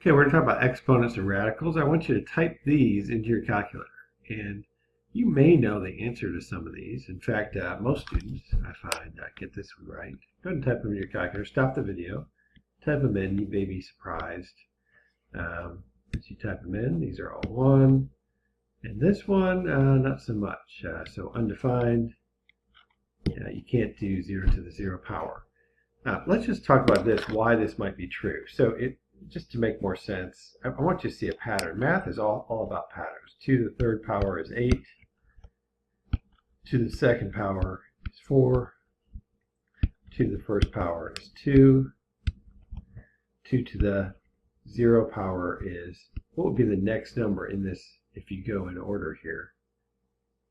Okay, we're going to talk about exponents and radicals. I want you to type these into your calculator. And you may know the answer to some of these. In fact, most students, I find, get this one right. Go ahead and type them in your calculator. Stop the video. Type them in. You may be surprised. As you type them in, these are all 1. And this one, not so much. So undefined, you can't do 0 to the 0 power. Let's just talk about this, why this might be true. So just to make more sense, I want you to see a pattern. Math is all about patterns. 2 to the third power is 8. 2 to the second power is 4. 2 to the first power is 2. 2 to the 0 power is, what would be the next number in this if you go in order here?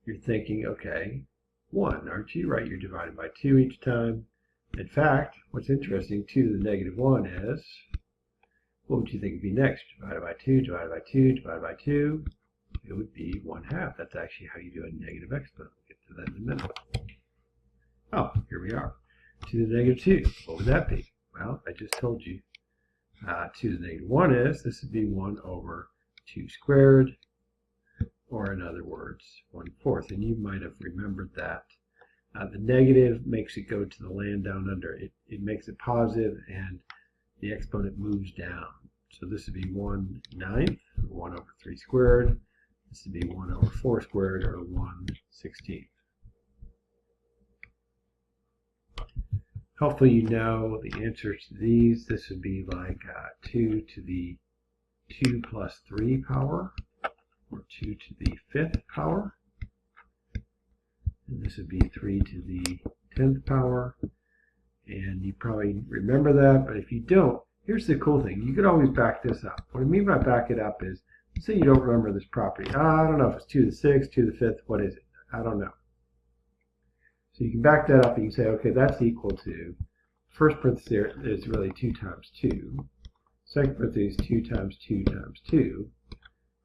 You're thinking, okay, 1, aren't you? Right, you're divided by 2 each time. In fact, what's interesting, 2 to the negative 1 is, what would you think would be next? Divided by 2, divided by 2, divided by 2. It would be 1/2. That's actually how you do a negative exponent. We'll get to that in a minute. Oh, here we are. 2 to the negative 2. What would that be? Well, I just told you. 2 to the negative 1 is, this would be 1 over 2 squared, or in other words, 1/4. And you might have remembered that. The negative makes it go to the land down under. It makes it positive, and the exponent moves down. So this would be 1/9, or 1 over 3 squared. This would be 1 over 4 squared, or 1/16. Hopefully you know the answers to these. This would be like 2 to the 2 plus 3 power, or 2 to the 5th power. And this would be 3 to the 10th power. And you probably remember that, but if you don't, here's the cool thing. You could always back this up. What I mean by back it up is, let's say you don't remember this property. I don't know if it's 2 to the 6th, 2 to the 5th, what is it? I don't know. So you can back that up and you can say, okay, that's equal to, first parenthesis there is really 2 times 2. Second parenthesis is 2 times 2 times 2.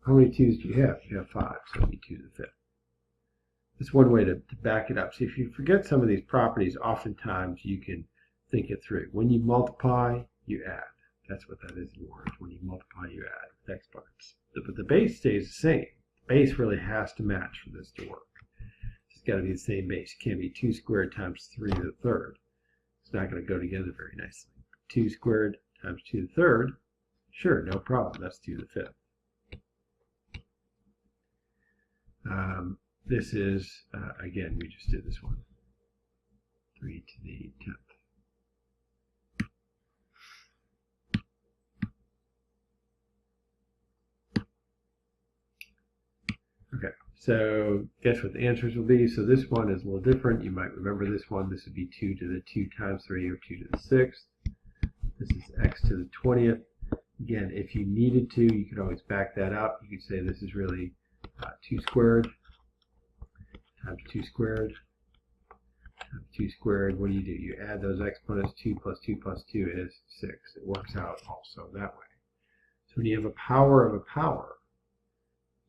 How many 2's do you have? You have 5, so it'll be 2 to the 5th. That's one way to back it up. So if you forget some of these properties, oftentimes you can think it through. When you multiply, you add. That's what that is in words. When you multiply, you add with exponents. But the base stays the same. The base really has to match for this to work. It's got to be the same base. It can't be 2 squared times 3 to the third. It's not going to go together very nicely. 2 squared times 2 to the third, sure, no problem. That's 2 to the 5th. This is, again, we just did this one. 3 to the 10th. Okay, so guess what the answers will be. So this one is a little different. You might remember this one. This would be 2 to the 2 times 3, or 2 to the 6th. This is x to the 20th. Again, if you needed to, you could always back that up. You could say this is really 2 squared times 2 squared times 2 squared. What do? You add those exponents. 2 plus 2 plus 2 is 6. It works out also that way. So when you have a power of a power,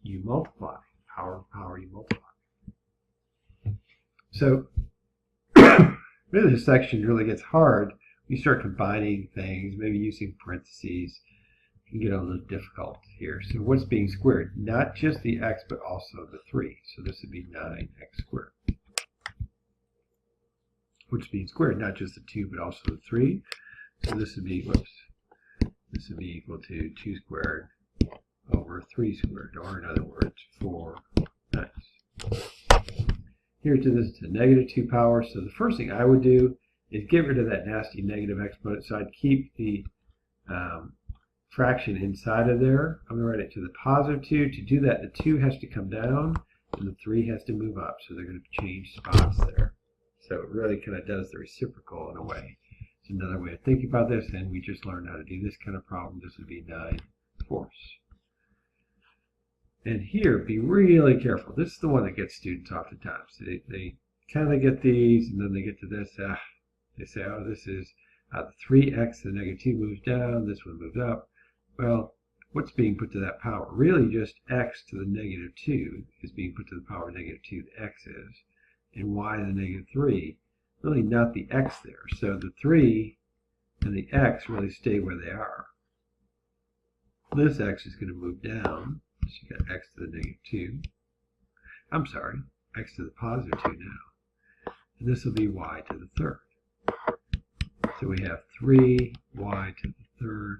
you multiply. Power of power, you multiply. So really this section really gets hard. You start combining things, maybe using parentheses. It can get a little difficult here. So what's being squared? Not just the x, but also the 3. So this would be 9x squared. What's being squared? Not just the 2, but also the 3. So this would be, this would be equal to 2 squared over 3 squared, or in other words, 4x. Here to this to negative 2 power. So the first thing I would do is get rid of that nasty negative exponent. So I'd keep the fraction inside of there. I'm going to write it to the positive 2. To do that, the 2 has to come down and the 3 has to move up. So they're going to change spots there. So it really kind of does the reciprocal in a way. It's another way of thinking about this, and we just learned how to do this kind of problem. This would be 9/4. And here, be really careful. This is the one that gets students oftentimes. They kind of get these, and then they get to this. They say, oh, this is the 3x, the negative 2 moves down, this one moves up. Well, what's being put to that power? Really just x to the negative 2 is being put to the power of negative 2, the x is, and y to the negative 3, really not the x there. So the 3 and the x really stay where they are. This x is going to move down. So you got x to the negative 2. I'm sorry, x to the positive 2 now. And this will be y to the third. So we have 3y to the third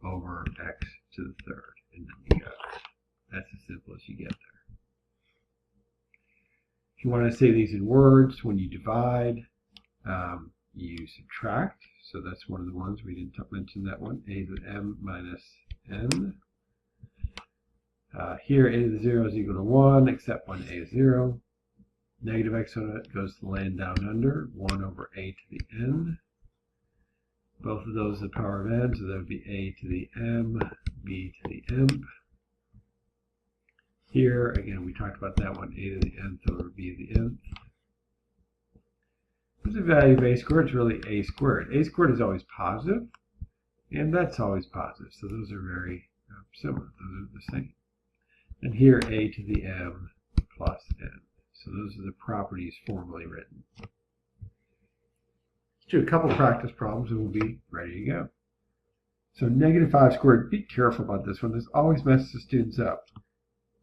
over x to the third. And then you got it. That's as simple as you get there. If you want to say these in words, when you divide, you subtract. So that's one of the ones. We didn't mention that one. A to the m minus n. Here, a to the 0 is equal to 1, except when a is 0. Negative exponent goes to the land down under, 1 over a to the n. Both of those are the power of n, so that would be a to the m, b to the m. Here, again, we talked about that one, a to the nth over b to the nth. What's the value of a squared? It's really a squared. A squared is always positive, and that's always positive. So those are very similar. Those are the same. And here, a to the m plus n. So those are the properties formally written. Let's do a couple practice problems and we'll be ready to go. So negative 5 squared, be careful about this one. This always messes the students up.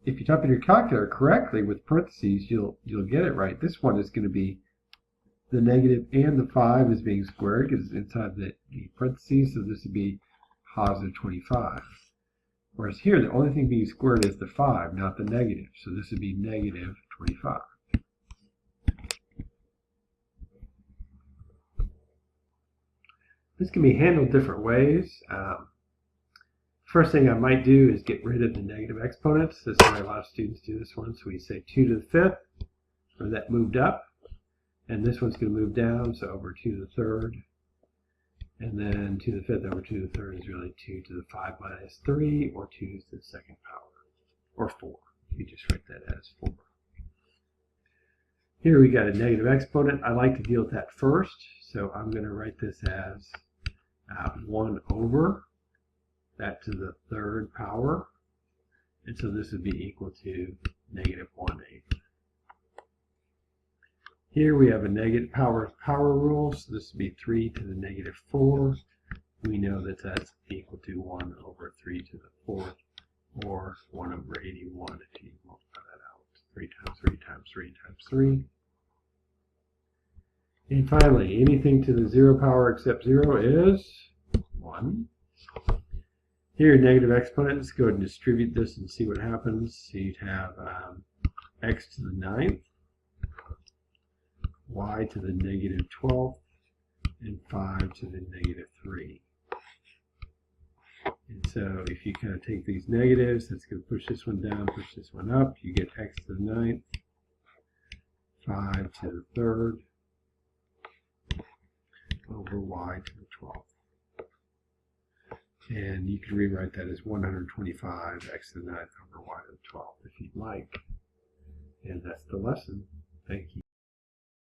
If you type in your calculator correctly with parentheses, you'll get it right. This one is going to be the negative and the 5 is being squared because it's inside the parentheses, so this would be positive 25. Whereas here, the only thing being squared is the 5, not the negative. So this would be negative 25. This can be handled different ways. First thing I might do is get rid of the negative exponents. This is why a lot of students do this one. So we say 2 to the 5th, or that moved up. And this one's going to move down, so over 2 to the 3rd. And then 2 to the 5th over 2 to the 3rd is really 2 to the 5 minus 3, or 2 to the 2nd power, or 4. You just write that as 4. Here we got a negative exponent. I like to deal with that first, so I'm going to write this as 1 over that to the 3rd power. And so this would be equal to negative 1/8. Here we have a negative power rule, so this would be 3 to the negative 4. We know that that's equal to 1 over 3 to the 4th, or 1 over 81 if you multiply that out. 3 times 3 times 3 times 3. And finally, anything to the 0 power except 0 is 1. Here, negative exponents, go ahead and distribute this and see what happens. So you'd have x to the 9th, y to the negative 12th, and 5 to the negative 3. And so if you kind of take these negatives, that's going to push this one down, push this one up. You get x to the 9th, 5 to the 3rd, over y to the 12th. And you can rewrite that as 125 x to the 9th over y to the 12th if you'd like. And that's the lesson. Thank you.